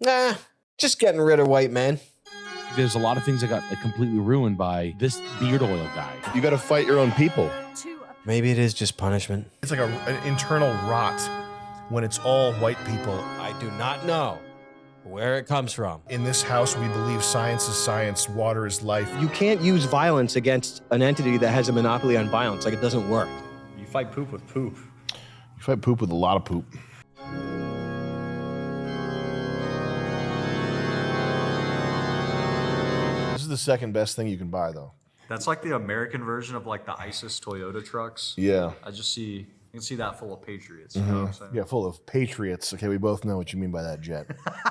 Nah, just getting rid of white men. There's a lot of things that got like completely ruined by this beard oil guy. You got to fight your own people. Maybe it is just punishment. It's like an internal rot when it's all white people. I do not know where it comes from. In this house, we believe science is science, water is life. You can't use violence against an entity that has a monopoly on violence. Like, it doesn't work. You fight poop with poop. You fight poop with a lot of poop. This is the second best thing you can buy, though. That's like the American version of like the ISIS Toyota trucks. Yeah. I just see, you can see that full of patriots. You know what I'm saying? Yeah, full of patriots. Okay, we both know what you mean by that, Jet.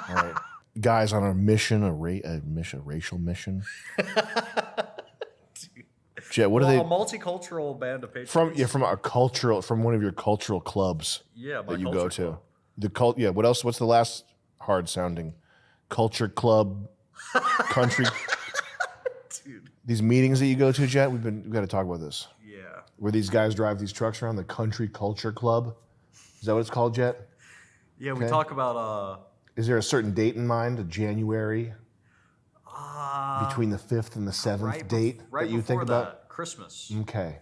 All right. Guys on a mission, a racial mission. Jet, what are they? A multicultural band of patriots. From one of your cultural clubs. Yeah, that you go to. Yeah. What else? What's the last hard sounding? Culture club, country. Dude. These meetings that you go to, Jet. We've got to talk about this. Yeah. Where these guys drive these trucks around the country culture club. Is that what it's called, Jet? Yeah, we talk about. Is there a certain date in mind? A January? Between the 5th and the 7th date right that you think about? That, Christmas. Okay.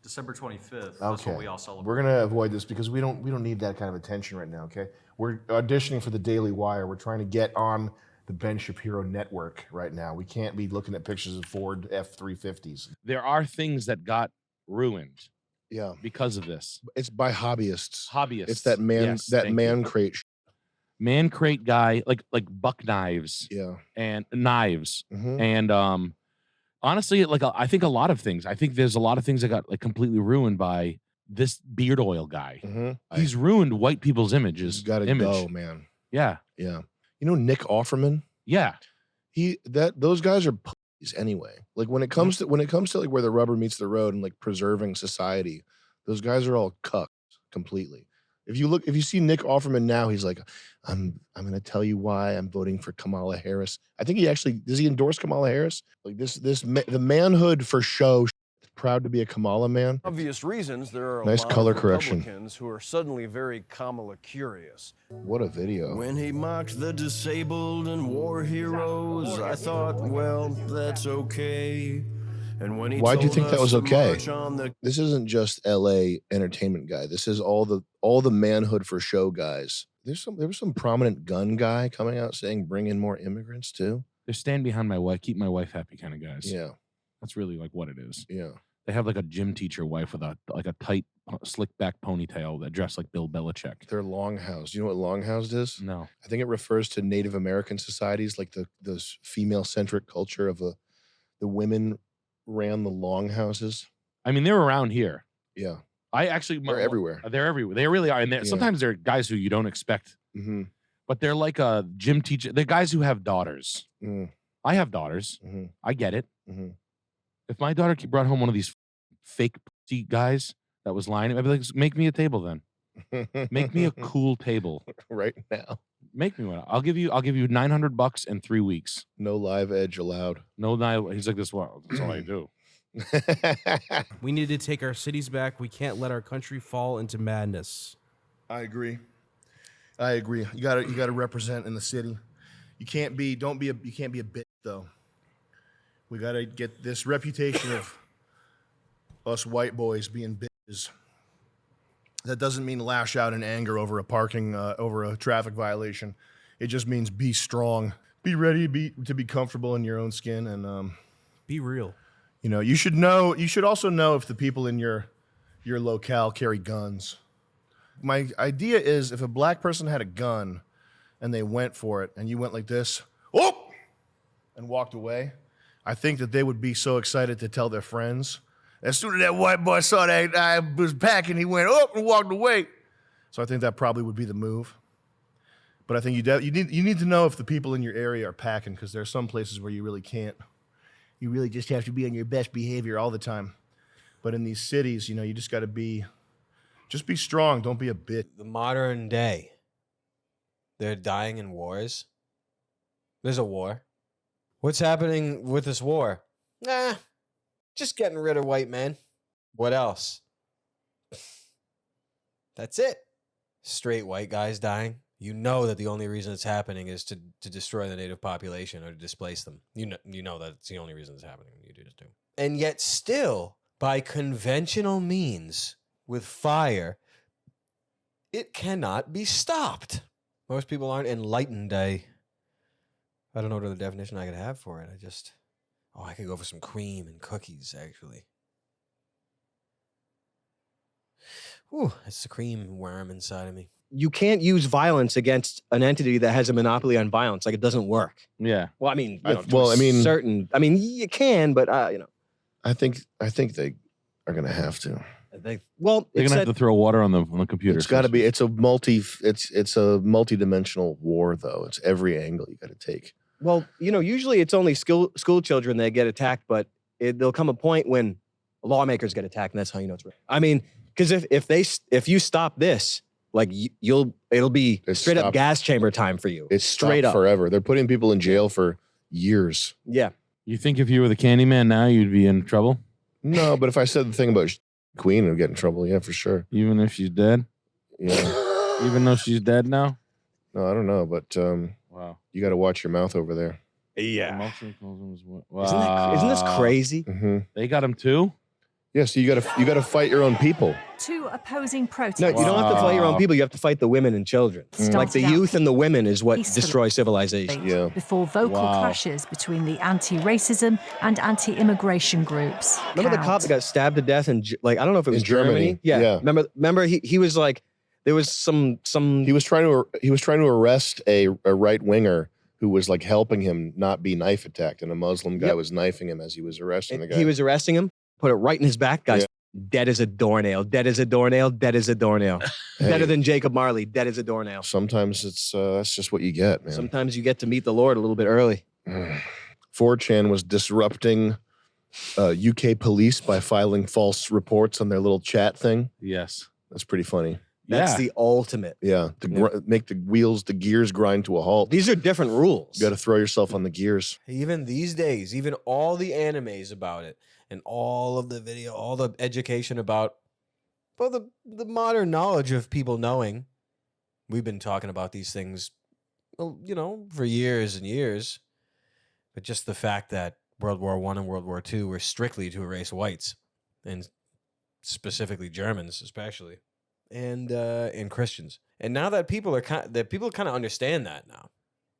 December 25th. That's Okay. what we all celebrate. We're gonna avoid this because we don't need that kind of attention right now. Okay. We're auditioning for the Daily Wire. We're trying to get on the Ben Shapiro network right now. We can't be looking at pictures of Ford F-350s. There are things that got ruined. Yeah. Because of this. It's by hobbyists. Hobbyists. It's that man man crate. Man crate guy, like buck knives. Yeah. And knives. Mm-hmm. And honestly, like I think a lot of things. I think there's a lot of things that got like completely ruined by this beard oil guy. Mm-hmm. He's ruined white people's images. Got to go, man. Yeah. Yeah. You know Nick Offerman? Yeah. Those guys are puppies anyway. Like when it comes to like where the rubber meets the road and like preserving society, those guys are all cucks completely. If you see Nick Offerman now, he's like, I'm going to tell you why I'm voting for Kamala Harris. I think does he endorse Kamala Harris? Like the manhood for show, proud to be a Kamala man. Obvious reasons, there are a Nice lot color of correction. Republicans who are suddenly very Kamala curious. What a video. When he mocked the disabled and war heroes, I thought, well, that's okay. And when he Why do you think that was okay? The This isn't just LA entertainment guy. This is all the manhood for show guys. There was some prominent gun guy coming out saying bring in more immigrants too. They're stand behind my wife, keep my wife happy kind of guys. Yeah. That's really like what it is. Yeah. They have like a gym teacher wife with a tight, slick back ponytail that dressed like Bill Belichick. They're longhoused. You know what longhoused is? No. I think it refers to Native American societies, like the female-centric culture of the women ran the longhouses. I mean, they're around here. Yeah. They're everywhere. They're everywhere. They really are. And sometimes they're guys who you don't expect. Mm-hmm. But they're like a gym teacher. They're guys who have daughters. Mm. I have daughters. Mm-hmm. I get it. Mm-hmm. If my daughter brought home one of these fake pussy guys that was lying, I'd be like, make me a table then. Make me a cool table right now. Make me one. I'll give you $900 and 3 weeks. No live edge allowed. No live. He's like this. Well, that's all I do. We need to take our cities back. We can't let our country fall into madness. I agree. You gotta represent in the city. You can't be a bitch though. We gotta get this reputation of us white boys being bitches. That doesn't mean lash out in anger over a traffic violation. It just means be strong, be ready to be comfortable in your own skin, and be real. You know, you should also know if the people in your locale carry guns. My idea is if a black person had a gun and they went for it and you went like this, oh, and walked away, I think that they would be so excited to tell their friends. As soon as that white boy saw that I was packing, he went up and walked away. So I think that probably would be the move. But I think you need to know if the people in your area are packing, because there are some places where you really can't. You really just have to be on your best behavior all the time. But in these cities, you just got to be strong. Don't be a bitch. The modern day, they're dying in wars. There's a war. What's happening with this war? Nah, just getting rid of white men. What else? That's it. Straight white guys dying. You know that the only reason it's happening is to destroy the native population or to displace them. You know that it's the only reason it's happening. You just do. And yet still, by conventional means, with fire, it cannot be stopped. Most people aren't enlightened. I don't know what other definition I could have for it. I could go for some cream and cookies, actually. Ooh, it's the cream worm inside of me. You can't use violence against an entity that has a monopoly on violence. Like, it doesn't work. Yeah. Well, I mean, I mean, you can, but I think they are gonna have to. They're gonna have to throw water on the computer. It's got to be. It's a multi-dimensional war, though. It's every angle you got to take. Well, usually it's only school children that get attacked, but there'll come a point when lawmakers get attacked, and that's how you know it's real. I mean, because if you stop this, like it'll be straight up gas chamber time for you. It's straight up forever. They're putting people in jail for years. Yeah. You think if you were the Candyman now, you'd be in trouble? No, but if I said the thing about Queen, I'd get in trouble. Yeah, for sure. Even if she's dead? Yeah. Even though she's dead now? No, I don't know, but wow, you got to watch your mouth over there. Yeah. Wow. Isn't this crazy? Mm-hmm. They got him too? Yeah, so you got to fight your own people. Two opposing protests. No, you don't have to fight your own people. You have to fight the women and children. Like the youth and the women is what destroys civilization. Yeah. Before vocal clashes between the anti-racism and anti-immigration groups. Remember the cop that got stabbed to death in, like, I don't know if it was Germany. Yeah. Remember he was like, there was some. He was trying to arrest a right winger who was like helping him not be knife attacked, and a Muslim guy was knifing him as he was arresting the guy. He was arresting him. Put it right in his back, guys. Yeah. Dead as a doornail. Dead as a doornail. Dead as a doornail. Hey, better than Jacob Marley. Dead as a doornail. Sometimes it's that's just what you get, man. Sometimes you get to meet the Lord a little bit early. 4chan was disrupting UK police by filing false reports on their little chat thing. Yes, that's pretty funny. That's the ultimate. Yeah, make the gears grind to a halt. These are different rules. You got to throw yourself on the gears. Even these days, even all the animes about it, and all of the video, all the education about, well, the modern knowledge of people knowing. We've been talking about these things, for years and years. But just the fact that World War I and World War II were strictly to erase whites, and specifically Germans, especially, and Christians. And now that people kind of understand that now,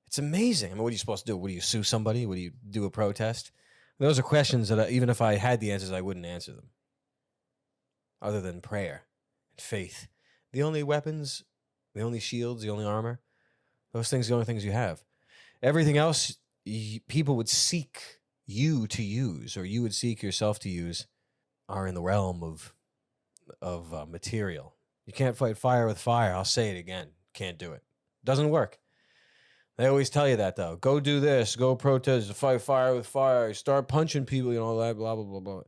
it's amazing. I mean, what are you supposed to do? What do you sue somebody? What do you do a protest? Those are questions that even if I had the answers, I wouldn't answer them. Other than prayer and faith. The only weapons, the only shields, the only armor, those things are the only things you have. Everything else, people would seek you to use, or you would seek yourself to use, are in the realm of material. You can't fight fire with fire. I'll say it again. Can't do it. Doesn't work. They always tell you that, though. Go do this. Go protest. Fight fire with fire. Start punching people. That blah blah blah blah. You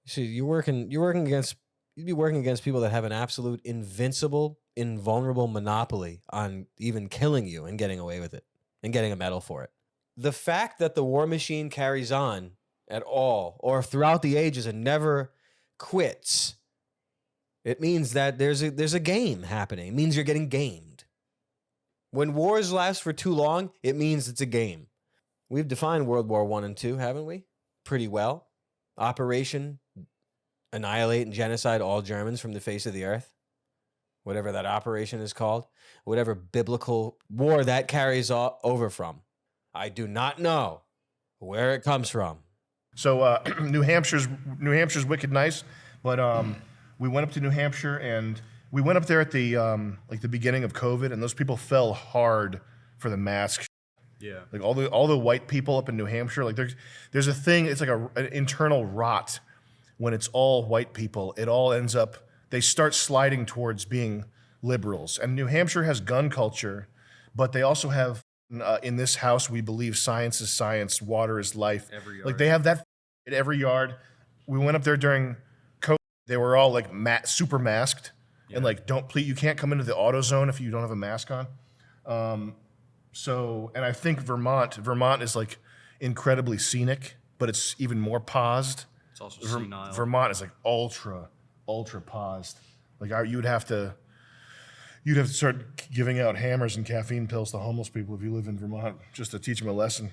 see, you'd be working against people that have an absolute invincible, invulnerable monopoly on even killing you and getting away with it and getting a medal for it. The fact that the war machine carries on at all, or throughout the ages and never quits, it means that there's a game happening. It means you're getting gamed. When wars last for too long, it means it's a game. We've defined World War I and II, haven't we? Pretty well. Operation Annihilate and Genocide all Germans from the face of the earth. Whatever that operation is called. Whatever biblical war that carries over from. I do not know where it comes from. So New Hampshire's wicked nice, but we went up to New Hampshire, and we went up there at the the beginning of COVID, and those people fell hard for the mask. Yeah, like all the white people up in New Hampshire, like there's a thing. It's like an internal rot when it's all white people. It all ends up, they start sliding towards being liberals. And New Hampshire has gun culture, but they also have in this house we believe science is science, water is life. Every yard. Like they have that at every yard. We went up there during COVID. They were all like super masked. Yeah. And like, you can't come into the auto zone if you don't have a mask on. And I think Vermont is like incredibly scenic, but it's even more paused. It's also senile. Vermont is like ultra paused. Like you would have to You'd have to start giving out hammers and caffeine pills to homeless people if you live in Vermont, just to teach them a lesson.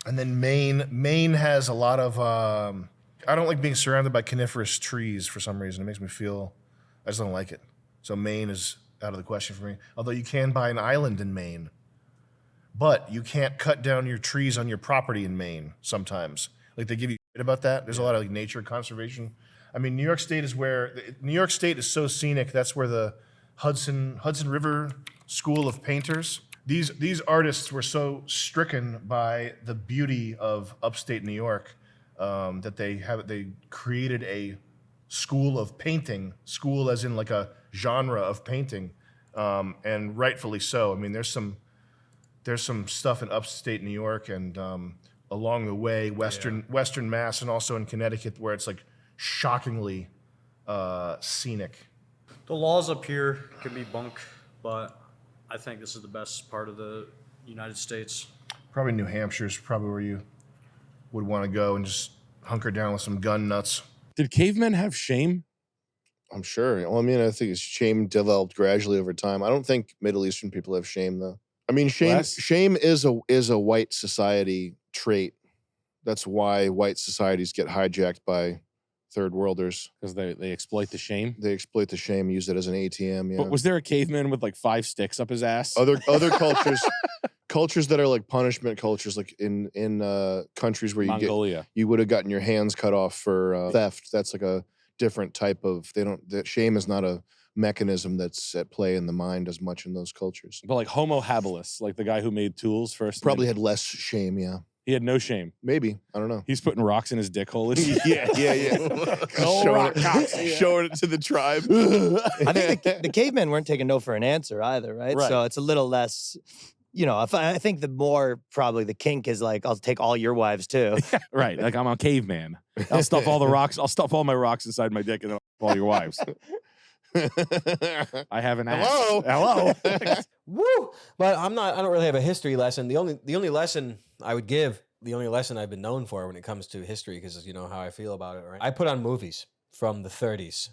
And then Maine has a lot of, I don't like being surrounded by coniferous trees for some reason. It makes me feel, I just don't like it. So Maine is out of the question for me. Although you can buy an island in Maine, but you can't cut down your trees on your property in Maine sometimes. Like they give you shit about that. There's a lot of like nature conservation. I mean, New York State is so scenic. That's where the Hudson River School of Painters. These artists were so stricken by the beauty of upstate New York that they created a school of painting, school as in like a genre of painting, and rightfully so. I mean, there's some stuff in upstate New York and along the way, Western Mass, and also in Connecticut, where it's like shockingly scenic. The laws up here can be bunk, but I think this is the best part of the United States. Probably New Hampshire's probably where you would want to go and just hunker down with some gun nuts. Did cavemen have shame? I'm sure. Well, I mean, I think shame developed gradually over time. I don't think Middle Eastern people have shame, though. I mean, shame is a white society trait. That's why white societies get hijacked by third worlders, because they exploit the shame. They exploit the shame, use it as an ATM. Yeah. But was there a caveman with like 5 sticks up his ass? Other cultures that are like punishment cultures, like in countries where you would have gotten your hands cut off for theft. That's like a different type of. Shame is not a mechanism that's at play in the mind as much in those cultures. But like Homo habilis, like the guy who made tools first, probably had less shame. Yeah. He had no shame. Maybe. I don't know. He's putting rocks in his dick hole. Yeah. Showing it to the tribe. I think the cavemen weren't taking no for an answer either, right? So it's a little less, I think the more probably the kink is like, I'll take all your wives too. Right. Like I'm a caveman. I'll stuff all the rocks. I'll stuff all my rocks inside my dick and then I'll all your wives. I have an ass. Hello. Woo! But I don't really have a history lesson. The only lesson I would give, the only lesson I've been known for when it comes to history, because you know how I feel about it, right? I put on movies from the 30s.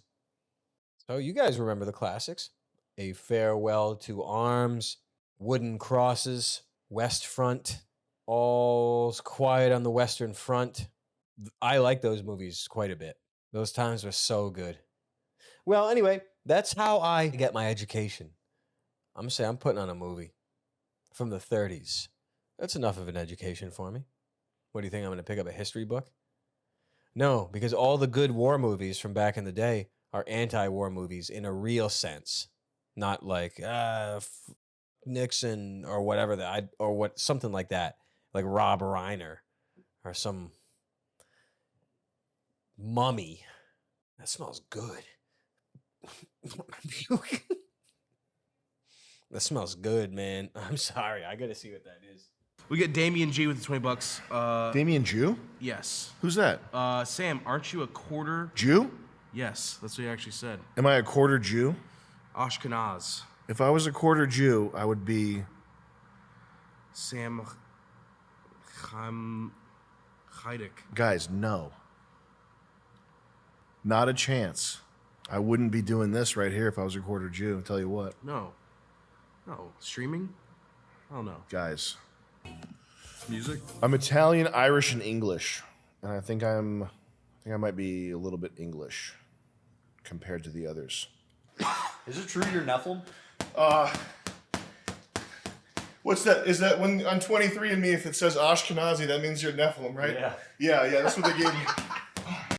So you guys remember the classics. A Farewell to Arms, Wooden Crosses, West Front, All's Quiet on the Western Front. I like those movies quite a bit. Those times were so good. Well, anyway, that's how I get my education. I'm saying I'm putting on a movie from the 30s. That's enough of an education for me. What do you think? I'm going to pick up a history book? No, because all the good war movies from back in the day are anti-war movies in a real sense, not like Nixon or whatever something like that, like Rob Reiner or some mummy. That smells good. That smells good, man. I'm sorry. I gotta see what that is. We get Damien G with the $20. Damien Jew? Yes. Who's that? Sam, aren't you a quarter Jew? Yes, that's what he actually said. Am I a quarter Jew? Ashkenaz. If I was a quarter Jew, I would be Sam Hyde. Guys, no. Not a chance. I wouldn't be doing this right here if I was a quarter Jew, I'll tell you what. No. Streaming? I don't know. Guys. Music? I'm Italian, Irish, and English. And I think I might be a little bit English compared to the others. Is it true you're Nephilim? What's that? Is that when on 23andMe, if it says Ashkenazi, that means you're Nephilim, right? Yeah. Yeah, that's what they gave me.